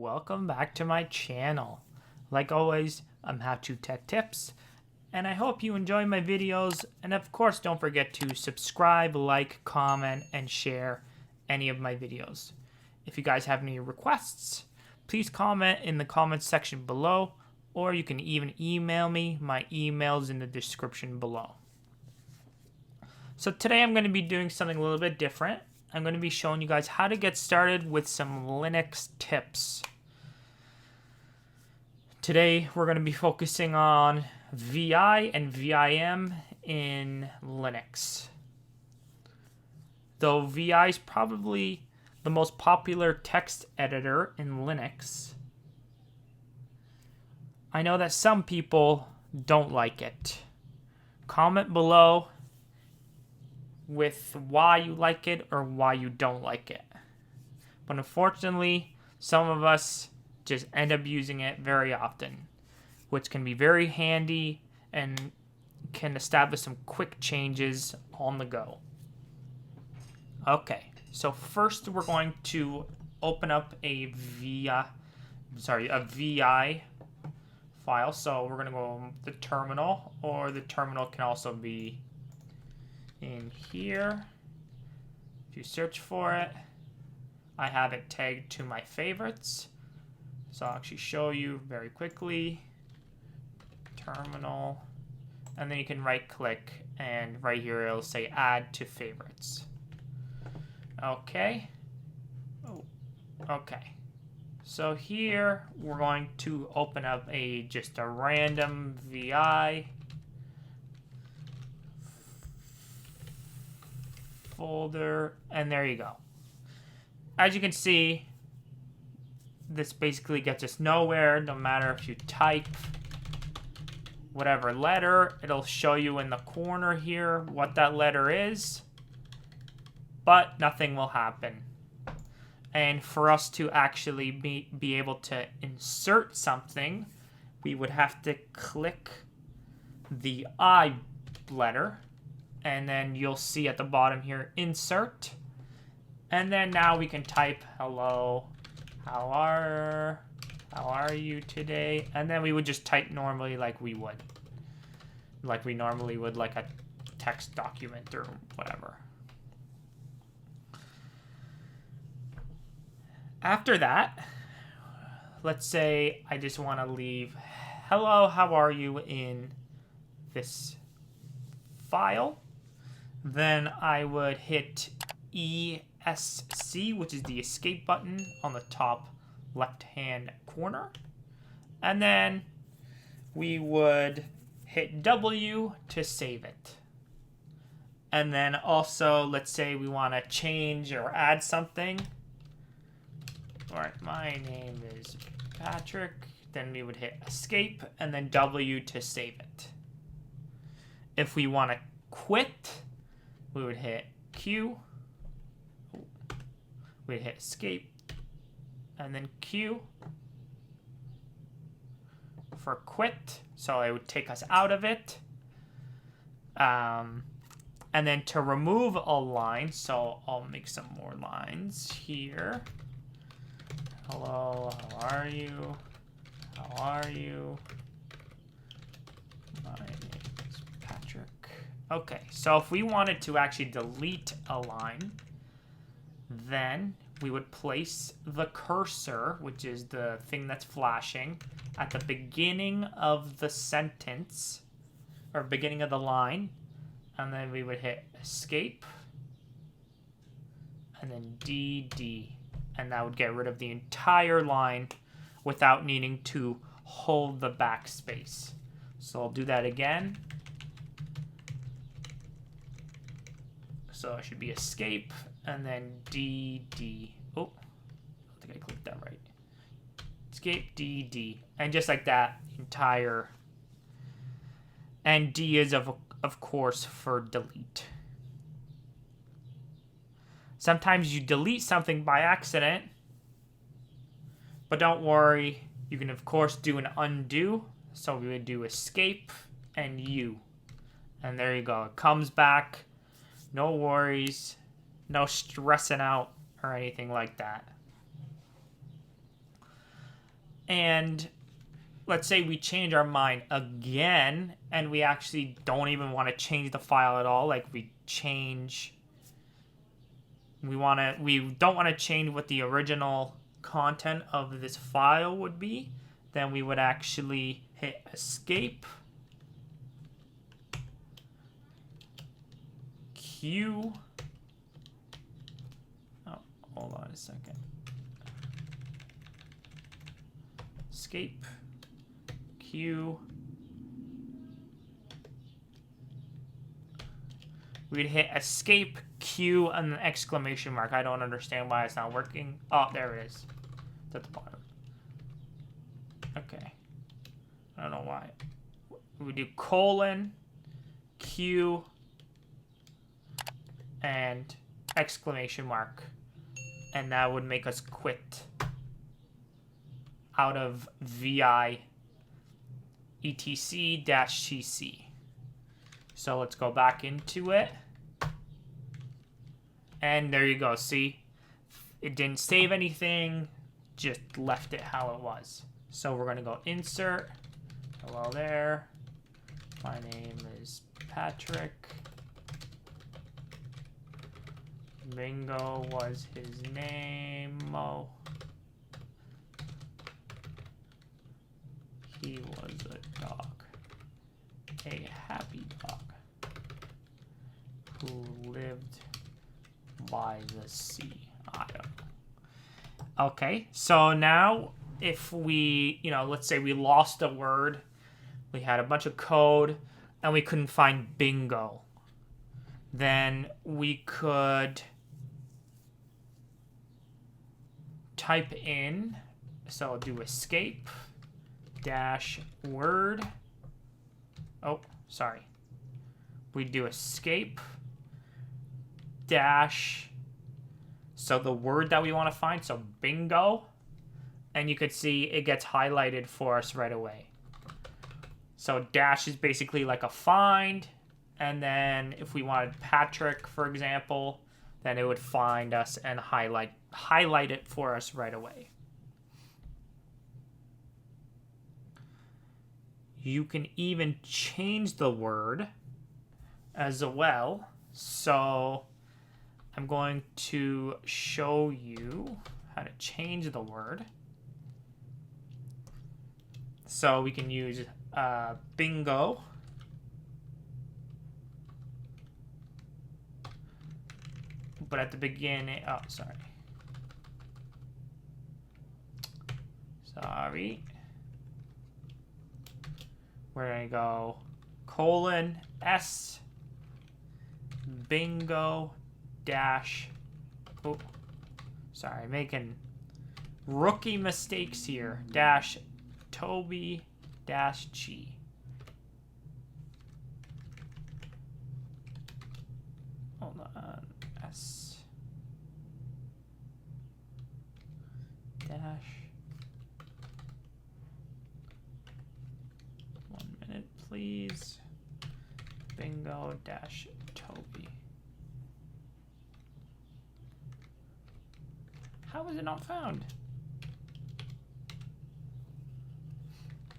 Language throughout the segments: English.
welcome back to my channel. Like always, I'm how-to tech tips, and I hope you enjoy my videos, and of course don't forget to subscribe, like, comment, and share any of my videos. If you guys have any requests, please comment in the comments section below, or you can even email me. My email's in the description below. So today I'm going to be doing something a little bit different. I'm going to be showing you guys how to get started with some Linux tips. Today we're going to be focusing on VI and VIM in Linux. Though VI is probably the most popular text editor in Linux, I know that some people don't like it. Comment below with why you like it or why you don't like it. But unfortunately, some of us just end up using it very often, which can be very handy and can establish some quick changes on the go. Okay, so first we're going to open up a VI file. So we're going to go the terminal, or the terminal can also be in here. If you search for it, I have it tagged to my favorites, so I'll actually show you very quickly. Terminal, and then you can right click, and right here it'll say add to favorites. Okay. Okay, so here we're going to open up just a random VI folder, and there you go. As you can see, this basically gets us nowhere. No matter if you type whatever letter, it'll show you in the corner here what that letter is, but nothing will happen. And for us to actually be able to insert something, we would have to click the I letter, and then you'll see at the bottom here, insert. And then now we can type, hello, how are you today? And then we would just type normally like we normally would like a text document or whatever. After that, let's say I just want to leave hello, how are you in this file. Then I would hit ESC, which is the escape button on the top left-hand corner. And then we would hit W to save it. And then also, let's say we want to change or add something. All right, my name is Patrick. Then we would hit escape and then W to save it. If we want to quit, we would hit Q. We'd hit escape and then Q for quit. So it would take us out of it. And then to remove a line, so I'll make some more lines here. Hello, how are you? How are you? My name is Patrick. Okay, so if we wanted to actually delete a line, then we would place the cursor, which is the thing that's flashing, at the beginning of the sentence, or beginning of the line, and then we would hit escape, and then DD, and that would get rid of the entire line without needing to hold the backspace. So I'll do that again. So it should be escape and then DD. Oh, I think I clicked that right. Escape DD, and just like that, entire. And D is of course for delete. Sometimes you delete something by accident, but don't worry, you can of course do an undo. So we would do escape and U, and there you go. It comes back. No worries, no stressing out or anything like that. And let's say we change our mind again and we actually don't even want to change the file at all. Like we don't want to change what the original content of this file would be. Then we would actually hit escape, Q. Oh, hold on a second. Escape, Q. We'd hit escape, Q, and an exclamation mark. I don't understand why it's not working. Oh, there it is. It's at the bottom. Okay. I don't know why. We do colon, Q, and exclamation mark. And that would make us quit out of VI etc-cc. So let's go back into it. And there you go. See? It didn't save anything. Just left it how it was. So we're going to go insert. Hello there. My name is Patrick. Bingo was his name. He was a dog. A happy dog. Who lived by the sea. I don't know. Okay, so now if we, let's say we lost a word, we had a bunch of code, and we couldn't find bingo, then we could type in, so I'll do escape dash word. Oh, sorry. We do escape dash, so the word that we want to find, so bingo, and you could see it gets highlighted for us right away. So dash is basically like a find, and then if we wanted Patrick, for example, then it would find us and highlight it for us right away. You can even change the word as well. So I'm going to show you how to change the word. So we can use bingo. But at the beginning, oh, sorry. We're going to go colon S bingo dash, oh, sorry, making rookie mistakes here, dash Toby dash G. Hold on, S dash, 1 minute please, bingo dash Toby. How is it not found?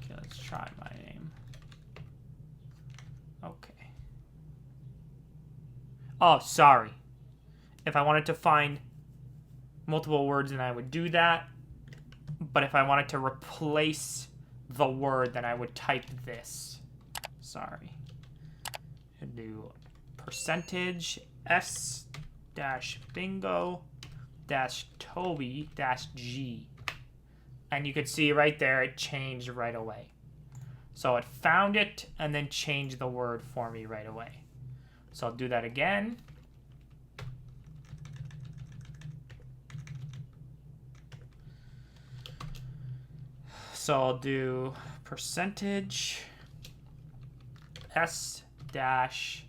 Okay, let's try my name. Okay. Oh, sorry. If I wanted to find multiple words, then I would do that. But if I wanted to replace the word, then I would type this. Sorry. I'd do percentage S dash bingo dash Toby dash G. And you could see right there it changed right away. So it found it and then changed the word for me right away. So I'll do that again. So I'll do percentage S dash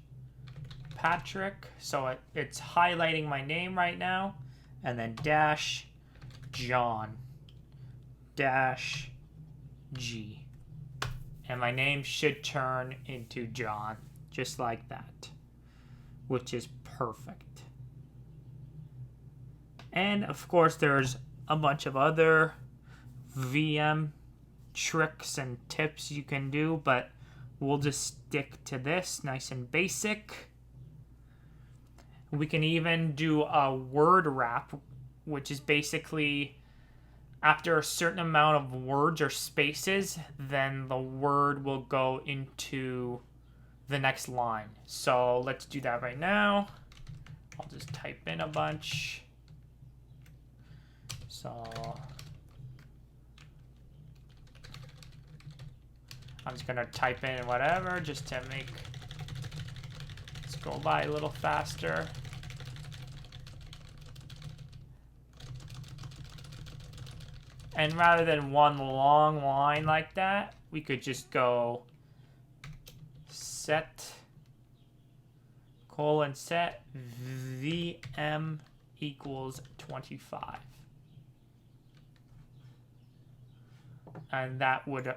Patrick. So it's highlighting my name right now. And then dash John dash G. And my name should turn into John, just like that, which is perfect. And of course, there's a bunch of other VM tricks and tips you can do, but we'll just stick to this, nice and basic. We can even do a word wrap, which is basically after a certain amount of words or spaces, then the word will go into the next line. So let's do that right now. I'll just type in a bunch. So I'm just gonna type in whatever just to make this go by a little faster. And rather than one long line like that, we could just go set set VM equals 25. And that would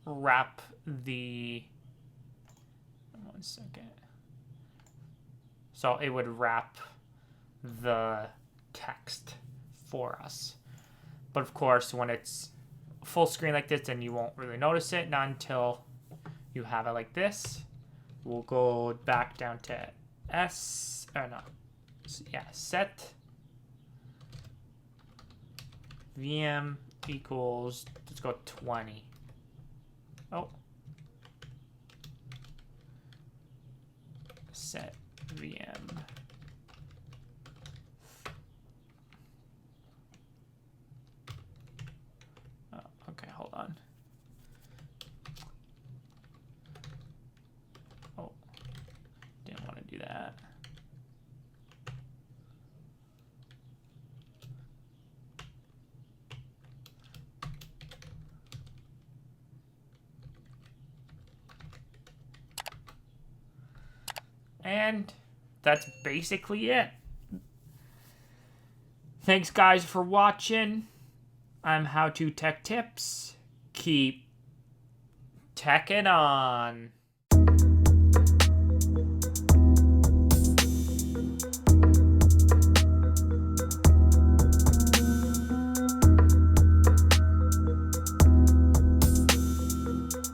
wrap the, one second. So it would wrap the text for us. But of course, when it's full screen like this, then you won't really notice it, not until you have it like this. We'll go back down to set VM equals, let's go 20. Oh. Set VM. Oh, okay, hold on. Oh, didn't want to do that. And that's basically it. Thanks, guys, for watching. I'm How To Tech Tips. Keep teching on.